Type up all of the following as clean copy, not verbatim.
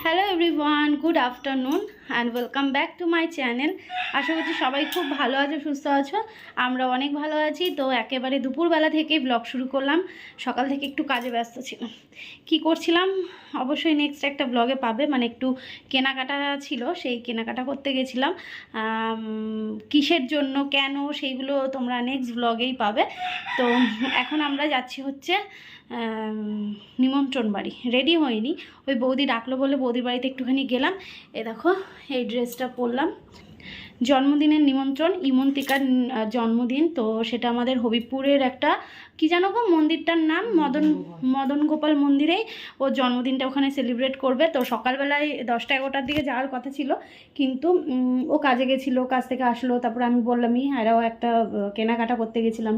Hello everyone, good afternoon and welcome back to my channel. আশা করছি সবাই খুব ভালো আছো, সুস্থ আছো। আমরা অনেক ভালো আছি। তো একেবারে দুপুরবেলা থেকেই ব্লগ শুরু করলাম। সকাল থেকে একটু কাজে ব্যস্ত ছিলাম। কি করছিলাম অবশ্যই নেক্সট একটা ব্লগে পাবে। মানে একটু কেনাকাটা ছিল, সেই কেনাকাটা করতে গেছিলাম। কিসের জন্য, কেন, সেইগুলো তোমরা নেক্সট ব্লগেই পাবে। তো এখন আমরা যাচ্ছি হচ্ছে নিমন্ত্রণ বাড়ি। রেডি হয়নি, ওই বৌদি ডাকলো বলে বৌদির বাড়িতে একটুখানি গেলাম। এ দেখো এই ড্রেসটা পরলাম। জন্মদিনের নিমন্ত্রণ, ইমন্তিকার জন্মদিন। তো সেটা আমাদের হবিবপুরের একটা কি জানো গো মন্দিরটার নাম, মদন গোপাল মন্দিরেই ওর জন্মদিনটা ওখানে সেলিব্রেট করবে। তো সকালবেলায় 10টা-11টার দিকে যাওয়ার কথা ছিল, কিন্তু ও কাজে গেছিলো, কাজ থেকে আসলো। তারপরে আমি বললামই আরও একটা কেনাকাটা করতে গেছিলাম,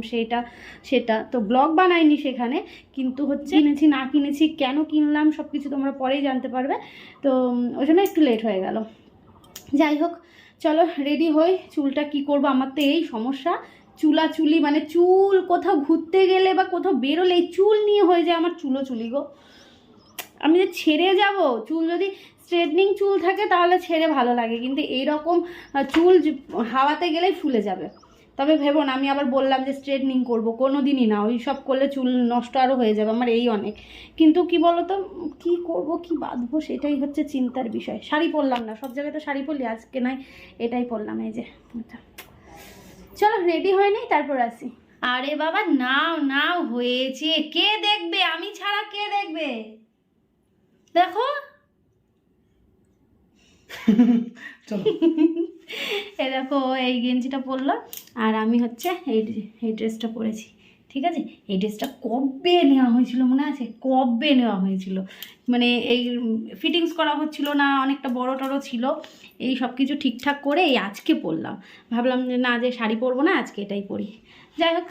সেটা তো ব্লগ বানাইনি সেখানে, কিন্তু হচ্ছে কিনেছি না কিনেছি, কেন কিনলাম সব কিছু তোমরা পরেই জানতে পারবে। তো ওই জন্য একটু লেট হয়ে গেল। যাই হোক, চলো রেডি হই। চুলটা কি করব, আমার তো এই সমস্যা, চুলাচুলি মানে চুল কোথাও ঘুরতে গেলে বা কোথাও বেরোলে এই চুল নিয়ে হয়ে যায় আমার চুলোচুলি গো। আমি যে ছেড়ে যাব, চুল যদি স্ট্রেটনিং চুল থাকে তাহলে ছেড়ে ভালো লাগে, কিন্তু এইরকম চুল হাওয়াতে গেলেই ফুলে যাবে। তবে ভেবো না আমি আবার বললাম যে স্ট্রেটনিং করবো, কোনো দিনই না। ওই সব করলে চুল নষ্ট আরও হয়ে যাবে আমার, এই অনেক। কিন্তু কি বলো তো, কী করবো, কি বাঁধবো, সেটাই হচ্ছে চিন্তার বিষয়। শাড়ি পরলাম না, সব জায়গায় তো শাড়ি পরলি, আজকে নয় এটাই পরলাম। এই যে চলো রেডি হয় নাই, তারপর আসি। আরে বাবা নাও নাও, হয়েছে। কে দেখবে, আমি ছাড়া কে দেখবে? দেখো এ দেখো এই গেঞ্জিটা পরলো, আর আমি হচ্ছে এই ড্রেসটা পরেছি। ঠিক আছে, এই ড্রেসটা কবে নেওয়া হয়েছিল মনে আছে? কবে নেওয়া হয়েছিল, মানে এই ফিটিংস করা হচ্ছিল না, অনেকটা বড় টড়ো ছিল। এই সব কিছু ঠিকঠাক করে এই আজকে পরলাম। ভাবলাম যে না, যে শাড়ি পরবো না, আজকে এটাই পরি। যাই হোক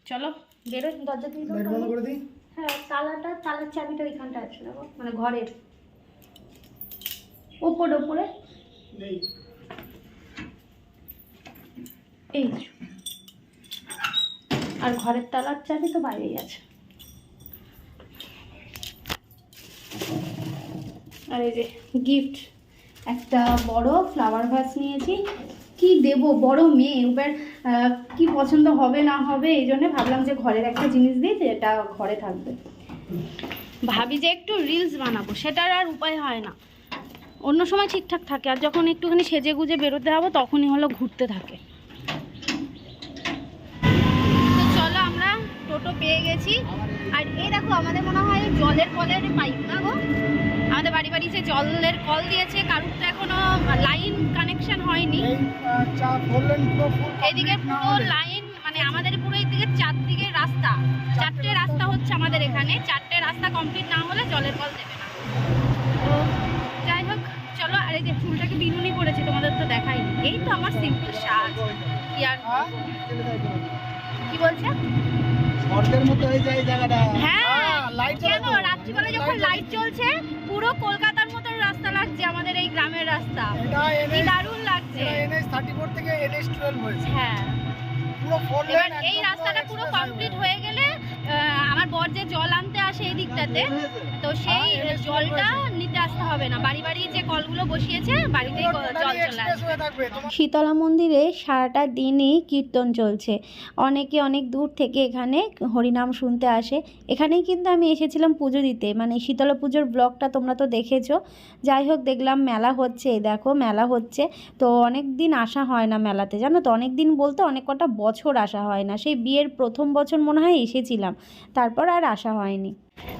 চলো বেরোই, দরজা দিয়ে হ্যাঁ, তালার চাবিটা ওইখানটা আছে দেখো, মানে ঘরের ওপরে এই, আর ঘরের তালার চাবি তো বাইরেই আছে। আর এই যে গিফট, একটা বড় ফ্লাওয়ার ভাস নিয়েছি। কি দেব, বড় মেয়ে, এবার কি পছন্দ হবে না হবে, এই জন্য ভাবলাম যে ঘরের একটা জিনিস দিই, যে এটা ঘরে থাকবে। ভাবি যে একটু রিলস বানাবো, সেটার আর উপায় হয় না। অন্য সময় ঠিকঠাক থাকে, আর যখন একটুখানি সেজে গুজে বেরোতে হবে তখনই হলো ঘুরতে থাকে। তো চলো আমরা টোটো পেয়ে গেছি। আর এই দেখো আমাদের মনে হয় জলের কলের পাইপ না গো, আমাদের বাড়ি বাড়ি যে জলের কল দিয়েছে, কারুর তো এখনো লাইন কানেকশন হয়নি। এইদিকে পুরো লাইন, মানে আমাদের পুরো এইদিকে চারটে রাস্তা হচ্ছে আমাদের এখানে। 4টে রাস্তা কমপ্লিট না হলে জলের কল দেবে না। তো যাই হোক চলো। আর এই যে চুলটাকে বিনুনি করেছি, তোমাদের তো দেখাইনি। এই তো আমার সিম্পল সাজ। কি আর কি বলছে, হ্যাঁ কেন রাত্রিবেলা যখন লাইট জ্বলছে পুরো কলকাতার মতন রাস্তা লাগছে আমাদের এই গ্রামের রাস্তা, কি দারুণ লাগছে। হ্যাঁ, এবার এই রাস্তাটা পুরো কমপ্লিট হয়ে গেলে আমার বর যে জল আনতে আসে এই দিকটাতে, তো সেই জলটা নিতে আসতে হবে না, বাড়ি বাড়ি যে কলগুলো বসিয়েছে বাড়িতেই জল চলে আসবে। শীতলা মন্দিরে সারাটা দিনই কীর্তন চলছে। অনেকে অনেক দূর থেকে এখানে হরিনাম শুনতে আসে। এখানেই কিন্তু আমি এসেছিলাম পুজো দিতে, মানে শীতলা পুজোর ব্লগটা তোমরা তো দেখেছো। যাই হোক দেখলাম মেলা হচ্ছে, দেখো মেলা হচ্ছে। তো অনেক দিন আসা হয় না মেলাতে, জানো তো, অনেক দিন বলতে অনেক কটা বছর আসা হয় না। সেই বিয়ের প্রথম বছর মনে হয় এসেছিলাম, তারপর আর আসা হয়নি।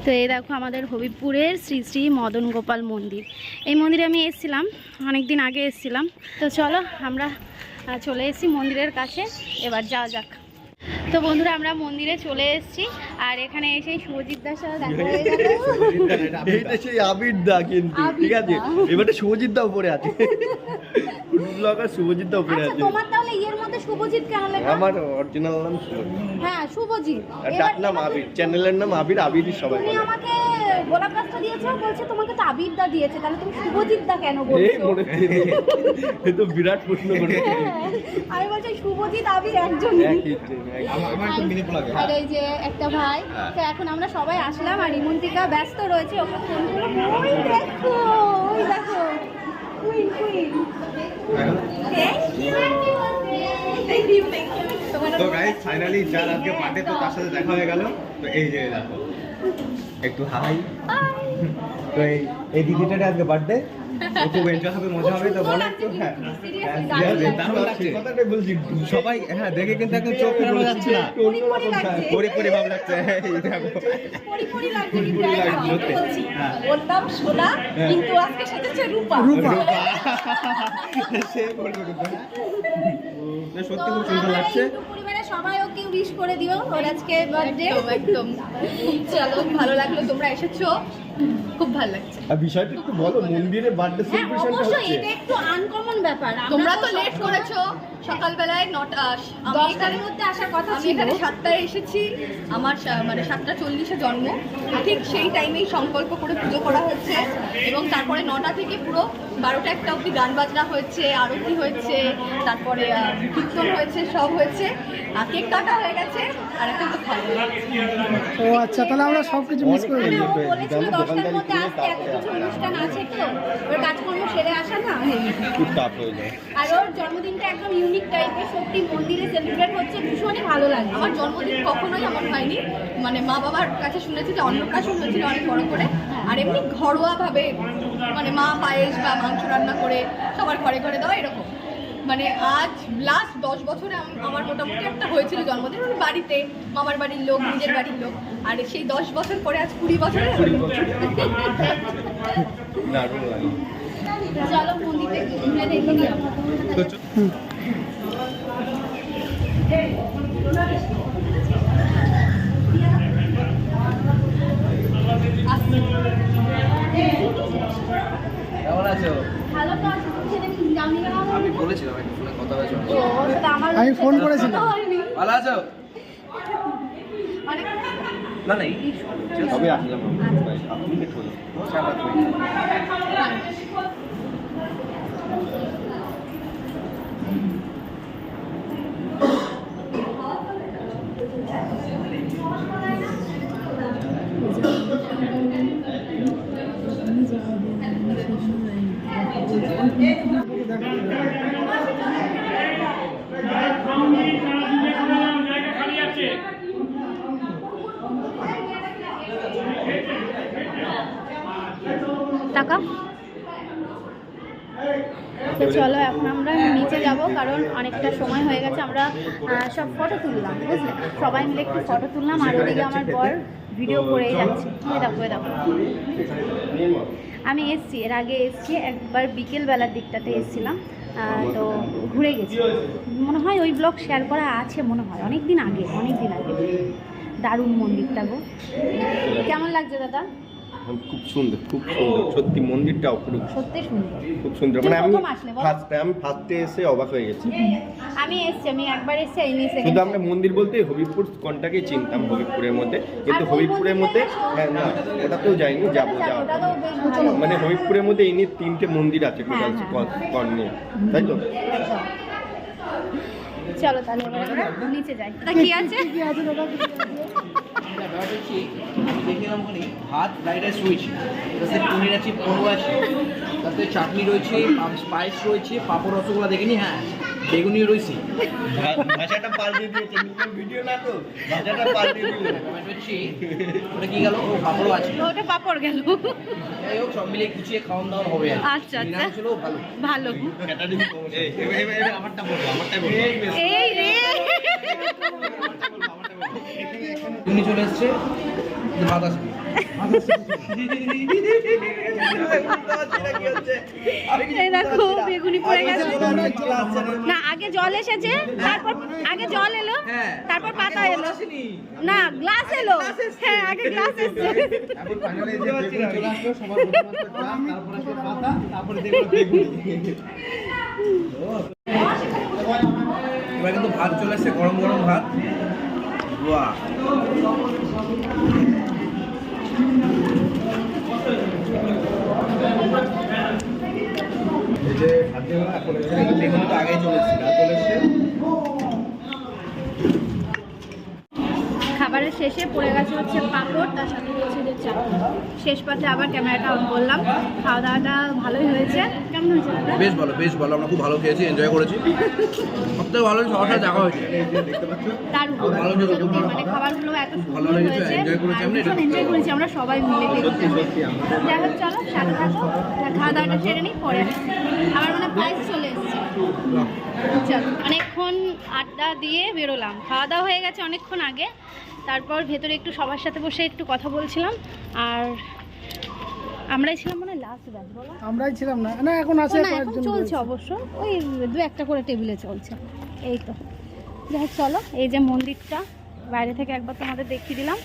তো এই দেখো আমাদের হবিবপুরের শ্রী শ্রী মদন গোপাল মন্দির। এই মন্দিরে আমি এসেছিলাম, অনেক দিন আগে এসেছিলাম। তো চলো আমরা চলে এসেছি মন্দিরের কাছে, এবার যাওয়া যাক। তো বন্ধুরা আমরা মন্দিরে চলে এসেছি, আর এখানে এসে শুভজিৎ দার সাথে দেখা হয়ে গেল। এইটা সেই আবির দা, কিন্তু ঠিক আছে এবারে শুভজিৎ দা উপরে আছে, ব্লগার শুভজিৎ দা উপরে আছে। তোমার তাহলে এর মধ্যে শুভজিৎ কেন লেখা? আমার অরিজিনাল নাম শুভজিৎ। হ্যাঁ শুভজিৎ, ডাক নাম আবির, চ্যানেলের নাম আবির, আবিরই সবাই তুমি বলে। আমাকে গোলাপ গাছটা দিয়েছে, বলছে তোমাকে তো আবির দা দিয়েছে, তাহলে তুমি শুভজিৎ দা কেন এই বলছো? মনে এ তো বিরাট প্রশ্ন করে আমি বলছি শুভজিৎ আবির একজন। আমার একটু মিনি লাগে। আর এই যে একটা ভাই, তো এখন আমরা সবাই আসলাম আর ইমন্তিকা ব্যস্ত রয়েছে, ওকে ফোনগুলো ওই দেখো, ওই দেখো কুইন কুইন। তো গাইস ফাইনালি যার আজকে বার্থডে তো তার সাথে দেখা হয়ে গেল। তো এই যে দেখো একটু হাই। তো এই দিদিটার আজকে বার্থডে, খুব এনজয় হবে, মজা হবে। তো বলো একটু। হ্যাঁ কথাটাই বলছি, সবাই হ্যাঁ দেখে কিন্তু একদম চোখ ফেরানো যাচ্ছে না, পরি পরি ভাব লাগছে। এই দেখো পরি লাগছে, বললাম সোনা কিন্তু আজকে সেজেছে রূপা। সে বলবে কিন্তু সত্যি খুব সুন্দর লাগছে। পরিবারের সবাই ওকে উইশ করে দিও, ওর আজকে বার্থডে। একদম চলো, ভালো লাগলো তোমরা এসেছো, খুব ভালো লাগছে। আর বিষয়টা একটু বলো, মন্দিরে বার্থডে সেলিব্রেশনটা অবশ্যই হচ্ছে, এটা একটু আনকমন ব্যাপার। তোমরা তো লেট করেছো, সকালবেলায় 10টার মধ্যে আসার কথা আমি ছিল। এখানে 7টায় এসেছি, আমার মানে 7:40-এ জন্ম, ঠিক সেই টাইমেই সংকল্প করে পুজো করা হচ্ছে এবং তারপরে 9টা থেকে পুরো 12টা-1টা অবধি গান বাজনা হয়েছে, আরতি হয়েছে, তারপরে কীর্তন হয়েছে, সব হয়েছে, কেক কাটা হয়ে গেছে, আর এখন তো খাওয়া। ও আচ্ছা, তাহলে আমরা সব কিছু মিস করে মানে দিই। ও বলেছিল 10টার মধ্যে আসতে, এত কিছু অনুষ্ঠান আছে তো ওর কাজকর্ম সেরে আসা না। খুব টাফ হয়ে যায়। আর ওর জন্মদিনটা একদম ইউনিক টাইপের, সত্যি মন্দিরে সেলিব্রেট হচ্ছে, ভীষণই ভালো লাগে। আমার জন্মদিন কখনোই এমন হয়নি, মানে মা বাবার কাছে শুনেছি যে অন্নপ্রাশন হয়েছিল অনেক বড় করে, আর এমনি ঘরোয়াভাবে মানে মা পায়েস বা মাংস রান্না করে সবার ঘরে ঘরে দেওয়া এরকম। মানে আজ লাস্ট 10 বছরে আমার মোটামুটি একটা হয়েছিল জন্মদিন, ওই বাড়িতে, মামার বাড়ির লোক, নিজের বাড়ির লোক, আর সেই 10 বছর পরে আজ 20 বছরে দারুণ লাগে। চলো মন্দিরে ঘুরে দেখে নিই আমরা। তো কেমন আছো? ভালো তো আছে, তুমি সেটা কি জানি না? আমি বলেছিলাম একটা ফোনে কথা হয়েছে। ও, সেটা আমার আমি ফোন করেছিলাম। হয়নি। ভালো আছো? অনেক না না, এই তবে আসলাম ভাই, আপনি লেট হলো। টাকা। তো চলো এখন আমরা নিচে যাব, কারণ অনেকটা সময় হয়ে গেছে। আমরা সব ফটো তুললাম, বুঝলে, সবাই মিলে একটু ফটো তুললাম, আর ওদিকে আমার বর ভিডিও করেই যাচ্ছে। ওই দেখো, ওই দেখো। আমি এসছি, এর আগে এসছি একবার, বিকেলবেলার দিকটাতে এসছিলাম, তো ঘুরে গেছি। মনে হয় ওই ব্লগ শেয়ার করা আছে, মনে হয় অনেক দিন আগে, অনেক দিন আগে। দারুণ মন্দিরটা গো। কেমন লাগছে দাদা? খুব সুন্দর, খুব সুন্দর, সত্যি মন্দিরটা অপরূপ, সত্যি সুন্দর। খুব সুন্দর। মানে আমি প্রথম আসলে বলো? ফার্স্টে এসে অবাক হয়ে গেছি। আমি এসছি, আমি একবার এসছি, এই নিয়ে শুধু আমরা মন্দির বলতে হবিবপুর কোনটাকে চিনতাম, হবিবপুরের মধ্যে, কিন্তু হবিবপুরের মধ্যে হ্যাঁ না ওটাতেও যাইনি, যাবো যাবো। ওটা তো বেশ ভালো। মানে হবিবপুরের মধ্যে এই নিয়ে 3টে মন্দির আছে টোটাল কর্ণে, তাই তো? চলো তাহলে এবার আমরা নিচে যাই। এটা কি আছে? আমি দেখলাম ওখানে ভাত ফ্রাইড রাইস রয়েছে, তাতে পনির আছে, পোড়ো আছে, তাতে চাটনি রয়েছে, স্পাইস রয়েছে, পাঁপড় রসগোল্লা দেখিনি, হ্যাঁ বেগুনি রয়েছে, ভাষাটা পাল্টে দিয়েছে, ভিডিও না তো, ভাষাটা পাল্টে দিল। হচ্ছে ওটা কি গেল, ও পাঁপড়ও আছে। ওটা পাপড় গেল। যাই হোক, সব মিলিয়ে গুছিয়ে খাওয়ান দাওয়ান হবে আর কি। আচ্ছা, আচ্ছা। নিরামিষ হলেও ভালো। ভালো। এবার আমারটা বলবো, আমারটাই বলবো। এই রে, তুমি চলে এসছে, ভাত আসবে। এই দেখো বেগুনি পড়ে গেছে। না, আগে জল এসেছে, তারপর আগে জল এলো, তারপর পাতা এলো, না গ্লাস এলো, হ্যাঁ আগে গ্লাস এসেছে। এখন ফাইনালি যে বেগুন চলে আসলো, সবার প্রথমে আসলো চা, তারপর আসলো পাতা, তারপরে দেখলো বেগুনি। এবার কিন্তু ভাত চলে আসছে, গরম গরম ভাত। বাহ, তার সাথে রয়েছে যে চাটনি। শেষ পাতে আবার ক্যামেরাটা অন করলাম। খাওয়া দাওয়াটা ভালোই হয়েছে। কেমন হয়েছে দাদা? বেশ ভালো আমরা খুব ভালো খেয়েছি, এনজয় করেছি। সবথেকে ভালো সবার সাথে দেখা হয়েছে। দারুণ ভালো হয়েছে, সত্যি, ভালো। মানে খাবারগুলো এত ভালো সুন্দর লেগেছে, হয়েছে, enjoy করেছি আমরা, এটা এনজয় করেছি আমরা সবাই মিলে দেখতে। যাই হোক চলো সাথে থাকো, খাওয়া দাওয়াটা সেরে নিই, পরে আসছি। আমার মানে প্রাইস চলে এসেছে। চলো, অনেকক্ষণ আড্ডা দিয়ে বেরোলাম, খাওয়া দাওয়া হয়ে গেছে অনেকক্ষণ আগে। তারপর ভেতরে একটু সবার সাথে বসে একটু কথা বলছিলাম। আর আমরাই ছিলাম মানে লাস্ট ব্যাচ, বলো? আমরাই ছিলাম না, না এখন আছে না, এখন কয়েকজন চলছে রয়েছে। অবশ্য, ওই দু একটা করে টেবিলে চলছে। এই তো যাই হোক চলো, এই যে মন্দিরটা বাইরে থেকে একবার তোমাদের দেখিয়ে দিলাম।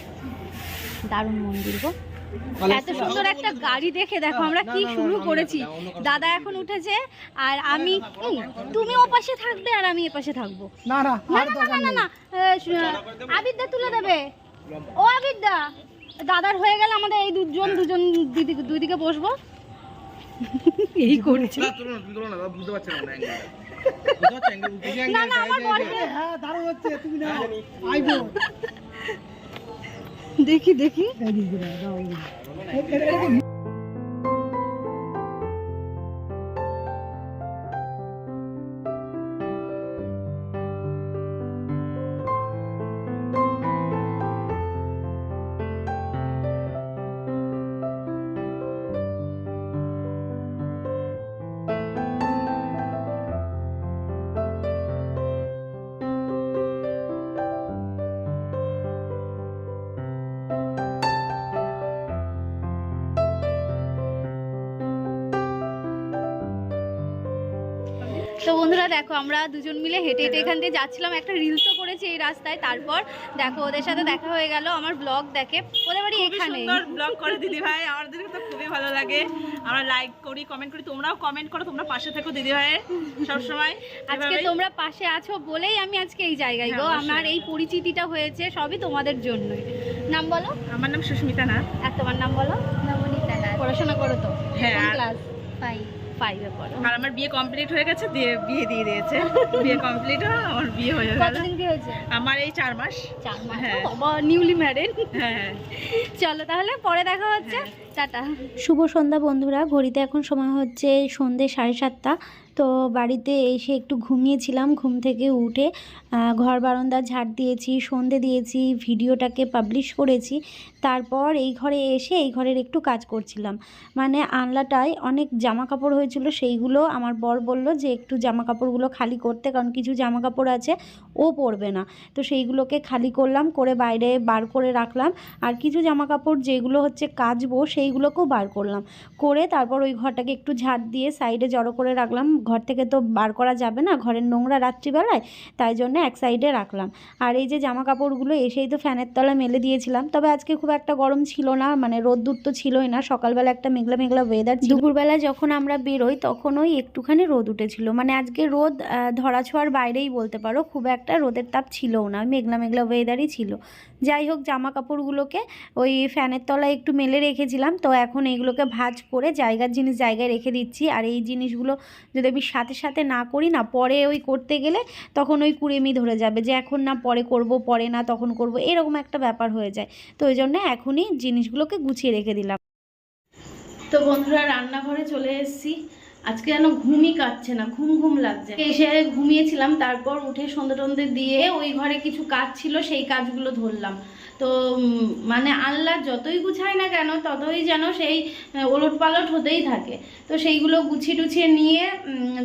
দারুণ মন্দির গো। এত সুন্দর একটা গাড়ি দেখে দেখো আমরা কি শুরু করেছি। দাদা এখন উঠেছে আর আমি, এই, তুমি ও পাশে থাকবে আর আমি এ পাশে থাকবো। না না না আর না দরকার না না নেই। না আবিদ্যা তুলে দেবে। ও আবিদ্যা, দাদার হয়ে গেল আমাদের এই দুজন দুই দিকে বসবো। এই করেছি। না না আমার বরকে হ্যাঁ দারুণ হচ্ছে, তুমি না আইবো দেখি দেখি। এই দিকে দাও, দাও, এই দিকে। তো বন্ধুরা দেখো, আমরা দুজন মিলে হেঁটে হেঁটে এখান দিয়ে যাচ্ছিলাম, একটা রিলসও করেছি এই রাস্তায়। তারপর দেখো ওদের সাথে দেখা হয়ে গেল, আমার ব্লগ দেখে। ওদের বাড়ি এখানে। সুন্দর ব্লগ করে দিদি ভাই, আমাদের তো খুবই ভালো লাগে। আমরা লাইক করি, কমেন্ট করি, তোমরাও কমেন্ট করো, তোমরা পাশে থেকো দিদি ভাইয়ের সব সময়। আজকে তোমরা পাশে আছো বলেই আমি আজকে এই জায়গায় গো, হ্যাঁ, অবশ্যই। আমার এই পরিচিতিটা হয়েছে সবই তোমাদের জন্যই। নাম বলো? আমার নাম সুস্মিতা নাথ। আর তোমার নাম বলো? নবনীতা নাথ। পড়াশোনা করো তো? হ্যাঁ, কোন আর- ক্লাস? 5। 5-এ পড়ো। আর আমার বিয়ে কমপ্লিট হয়ে গেছে, বিয়ে দিয়ে দিয়েছে। বিয়ে কমপ্লিট হয়ে আমার বিয়ে হয়ে গেল। কতদিন কি হয়েছে? আমার এই 4 মাস। 4 মাস। হ্যাঁ। বাবা, নিউলি ম্যারিড। হ্যাঁ। চলো তাহলে পরে দেখা হচ্ছে। টাটা। শুভ সন্ধ্যা বন্ধুরা, ঘড়িতে এখন সময় হচ্ছে সন্ধ্যে 7:30। তো বাড়িতে এসে একটু ঘুমিয়েছিলাম, ঘুম থেকে উঠে ঘর বারান্দা ঝাড় দিয়েছি, সন্ধে দিয়েছি, ভিডিওটাকে পাবলিশ করেছি। তারপর এই ঘরে এসে এই ঘরের একটু কাজ করছিলাম। মানে আনলাটায় অনেক জামা কাপড় হয়েছিল, সেইগুলো আমার বর বলল যে একটু জামা কাপড়গুলো খালি করতে, কারণ কিছু জামা কাপড় আছে ও পরবে না। তো সেইগুলোকে খালি করলাম, করে বাইরে বার করে রাখলাম। আর কিছু জামা কাপড় যেগুলো হচ্ছে কাচবো সেইগুলোকেও বার করলাম, করে তারপর ওই ঘরটাকে একটু ঝাড় দিয়ে সাইডে জড়ো করে রাখলাম। ঘর থেকে তো বার করা যাবে না, ঘরের নোংরা রাত্রিবেলায়, তাই জন্য এক সাইডে রাখলাম। আর এই যে জামা কাপড়গুলো এসেই তো ফ্যানের তলায় মেলে দিয়েছিলাম। তবে আজকে খুব একটা গরম ছিল না, মানে রোদ্দুর তো ছিলই না, সকালবেলা একটা মেঘলা মেঘলা ওয়েদার ছিল। দুপুরবেলা যখন আমরা বেরোই তখন ওই একটুখানি রোদ উঠেছিল, মানে আজকে রোদ ধরাছোঁয়ার বাইরেই বলতে পারো, খুব একটা রোদের তাপ ছিলও না, মেঘলা মেঘলা ওয়েদারই ছিল। যাই হোক, জামা কাপড়গুলোকে ওই ফ্যানের তলায় একটু মেলে রেখেছিলাম। তো এখন এইগুলোকে ভাঁজ করে জায়গার জিনিস জায়গায় রেখে দিচ্ছি। আর এই জিনিসগুলো যদি আমি সাথে সাথে না করি না, পরে ওই করতে গেলে তখন ওই কুড়েমি ধরে যাবে যে এখন না পরে করব, পরে না তখন করব, এরকম একটা ব্যাপার হয়ে যায়। তো ওই জন্য এখনই জিনিসগুলোকে গুছিয়ে রেখে দিলাম। তো বন্ধুরা, রান্নাঘরে চলে এসেছি। আজকে যেন ঘুমই কাটছে না, ঘুম ঘুম লাগছে। এসে ঘুমিয়েছিলাম, তারপর উঠে সন্ধ্যে টন্ধে দিয়ে ওই ঘরে কিছু কাজ ছিল, সেই কাজগুলো ধরলাম। তো মানে আল্লাহ যতই গুছায় না কেন ততই যেন সেই ওলট পালট হতেই থাকে। তো সেইগুলো গুছিয়ে টুছিয়ে নিয়ে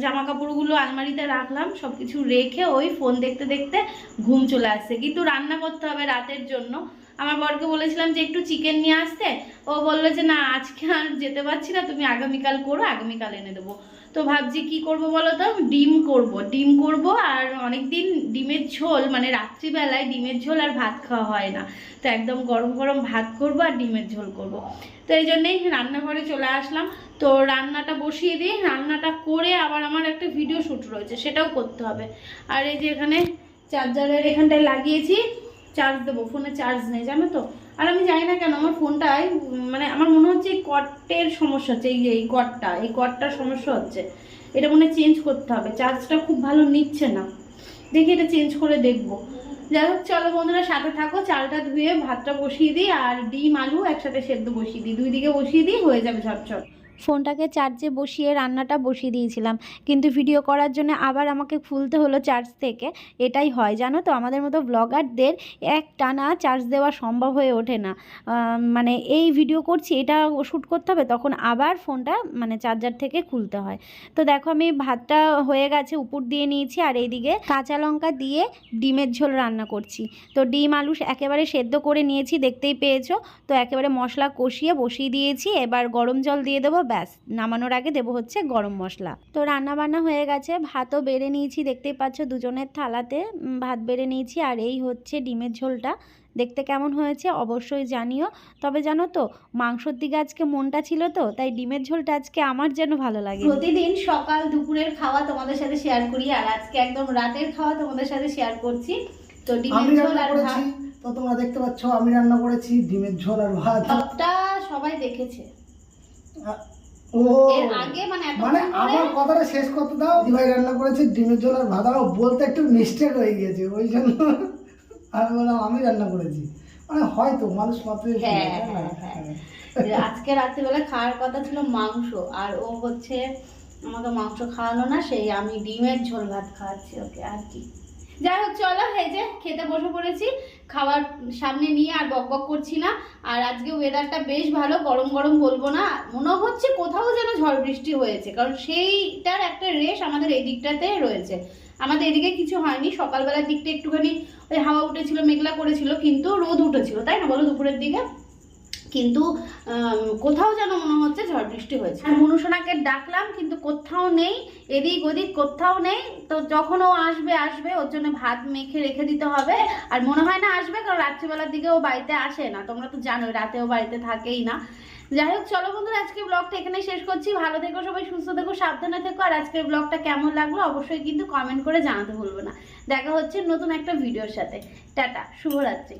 জামা কাপড়গুলো আলমারিতে রাখলাম, সব কিছু রেখে ওই ফোন দেখতে দেখতে ঘুম চলে আসছে। কিন্তু রান্না করতে হবে রাতের জন্য। আমার বরকে বলেছিলাম যে একটু চিকেন নিয়ে আসতে, ও বললো যে না আজকে আর যেতে পারছি না, তুমি আগামীকাল করো, আগামীকাল এনে দেবো। তো ভাবছি কি করব বলো তো, ডিম করব। আর অনেকদিন ডিমের ঝোল, মানে রাত্রিবেলায় ডিমের ঝোল আর ভাত খাওয়া হয় না, তো একদম গরম গরম ভাত করব আর ডিমের ঝোল করব। তো এই জন্যেই রান্নাঘরে চলে আসলাম। তো রান্নাটা বসিয়ে দিয়ে রান্নাটা করে আবার আমার একটা ভিডিও শ্যুট রয়েছে, সেটাও করতে হবে। আর এই যে এখানে চার্জারের এখানটায় লাগিয়েছি, চার্জ দেবো, ফোনে চার্জ নেই জানো তো। আর আমি জানি না কেন আমার ফোনটায় মানে আমার মনে হচ্ছে এই কর্ডের সমস্যা হচ্ছে, এই কর্ডটার সমস্যা হচ্ছে। এটা মনে চেঞ্জ করতে হবে, চার্জটা খুব ভালো নিচ্ছে না। দেখি এটা চেঞ্জ করে দেখবো। যাই হোক চলো বন্ধুরা সাথে থাকো, চালটা ধুয়ে ভাতটা বসিয়ে দিই আর ডিম আলু একসাথে সেদ্ধ বসিয়ে দিই, 2 দিকে বসিয়ে দিই, হয়ে যাবে ঝটঝট। ফোনটাকে চার্জে বসিয়ে রান্নাটা বসিয়ে দিয়েছিলাম, কিন্তু ভিডিও করার জন্য আবার আমাকে খুলতে হলো চার্জ থেকে। এটাই হয় জানো তো, আমাদের মতো ব্লগারদের এক টানা চার্জ দেওয়া সম্ভব হয়ে ওঠে না। মানে এই ভিডিও করছি, এটা শ্যুট করতে হবে, তখন আবার ফোনটা মানে চার্জার থেকে খুলতে হয়। তো দেখো আমি ভাতটা হয়ে গেছে, উপর দিয়ে নিয়েছি, আর এইদিকে কাঁচা লঙ্কা দিয়ে ডিমের ঝোল রান্না করছি। তো ডিম আলু একেবারে সেদ্ধ করে নিয়েছি, দেখতেই পেয়েছো। তো একেবারে মশলা কষিয়ে বসিয়ে দিয়েছি, এবার গরম জল দিয়ে দেবো, ব্যাস নামানোর আগে দেবো হচ্ছে গরম মশলা। তো রান্না বান্না হয়ে গেছে, ভাতও বেড়ে নিয়েছি, দেখতেই পাচ্ছ দুজনের থালাতে ভাত বেড়ে নিয়েছি। আর এই হচ্ছে ডিমের ঝোলটা, দেখতে কেমন হয়েছে অবশ্যই জানিও। তবে জানো তো, মাংসর দিকে আজকে মনটা ছিল, তো তাই ডিমের ঝোলটা আজকে আমার যেন ভালো লাগে। প্রতিদিন সকাল দুপুরের খাওয়া তোমাদের সাথে শেয়ার করি, আর আজকে একদম রাতের খাওয়া তোমাদের সাথে শেয়ার করছি। তো ডিমের আমি ঝোল রান্না আর করেছি, ভাত তো তোমরা দেখতে পাচ্ছ আমি রান্না করেছি ডিমের ঝোল আর ভাত। সবটা সবাই দেখেছে ও এর আগে, মানে মানে এতক্ষণ আমার পরে- কথাটা শেষ করতে দাও। দিভাই রান্না করেছে ডিমের ঝোল আর ভাত, আমার বলতে একটু মিস্টেক হয়ে গিয়েছে, ওই জন্য আমি বললাম আমি রান্না করেছি। মানে হয়তো মানুষ মাত্রই হ্যাঁ, আজকে রাত্রিবেলা খাওয়ার কথা ছিল মাংস, আর ও হচ্ছে আমাকে মাংস খাওয়ানো না, সেই আমি ডিমের ঝোল ভাত খাওয়াচ্ছি ওকে, আর কি। যাই হোক চলো, এই যে খেতে বসে পড়েছি, খাবার সামনে নিয়ে আর বক বক করছি না। আর আজকে ওয়েদারটা বেশ ভালো, গরম গরম বলবো না, মনে হচ্ছে কোথাও যেন ঝড় বৃষ্টি হয়েছে, কারণ সেইটার একটা রেশ আমাদের এই দিকটাতে রয়েছে। আমাদের এদিকে কিছু হয়নি, সকালবেলার দিকটা একটুখানি ওই হাওয়া উঠেছিল, মেঘলা করেছিল, কিন্তু রোদ উঠেছিল, তাই না বলো, দুপুরের দিকে। কিন্তু কোথাও যেন মনে হচ্ছে ঝড় বৃষ্টি হয়েছে। আর মনুষোনাকে ডাকলাম, কিন্তু কোথাও নেই, এদিক ওদিক কোথাও নেই। তো যখন ও আসবে আসবে, ওর জন্য ভাত মেখে রেখে দিতে হবে। আর মনে হয় না আসবে, কারণ রাত্রিবেলার দিকে ও বাড়িতে আসে না, তোমরা তো জানোই রাতে ও বাড়িতে থাকেই না। যাই হোক চলো বন্ধুরা, আজকে ব্লগটা এখানে শেষ করছি। ভালো থেকো সবাই, সুস্থ থেকো, সাবধানে থেকো। আর আজকের ব্লগটা কেমন লাগলো অবশ্যই কিন্তু কমেন্ট করে জানাতে ভুলবে না। দেখা হচ্ছে নতুন একটা ভিডিওর সাথে। টাটা, শুভরাত্রি।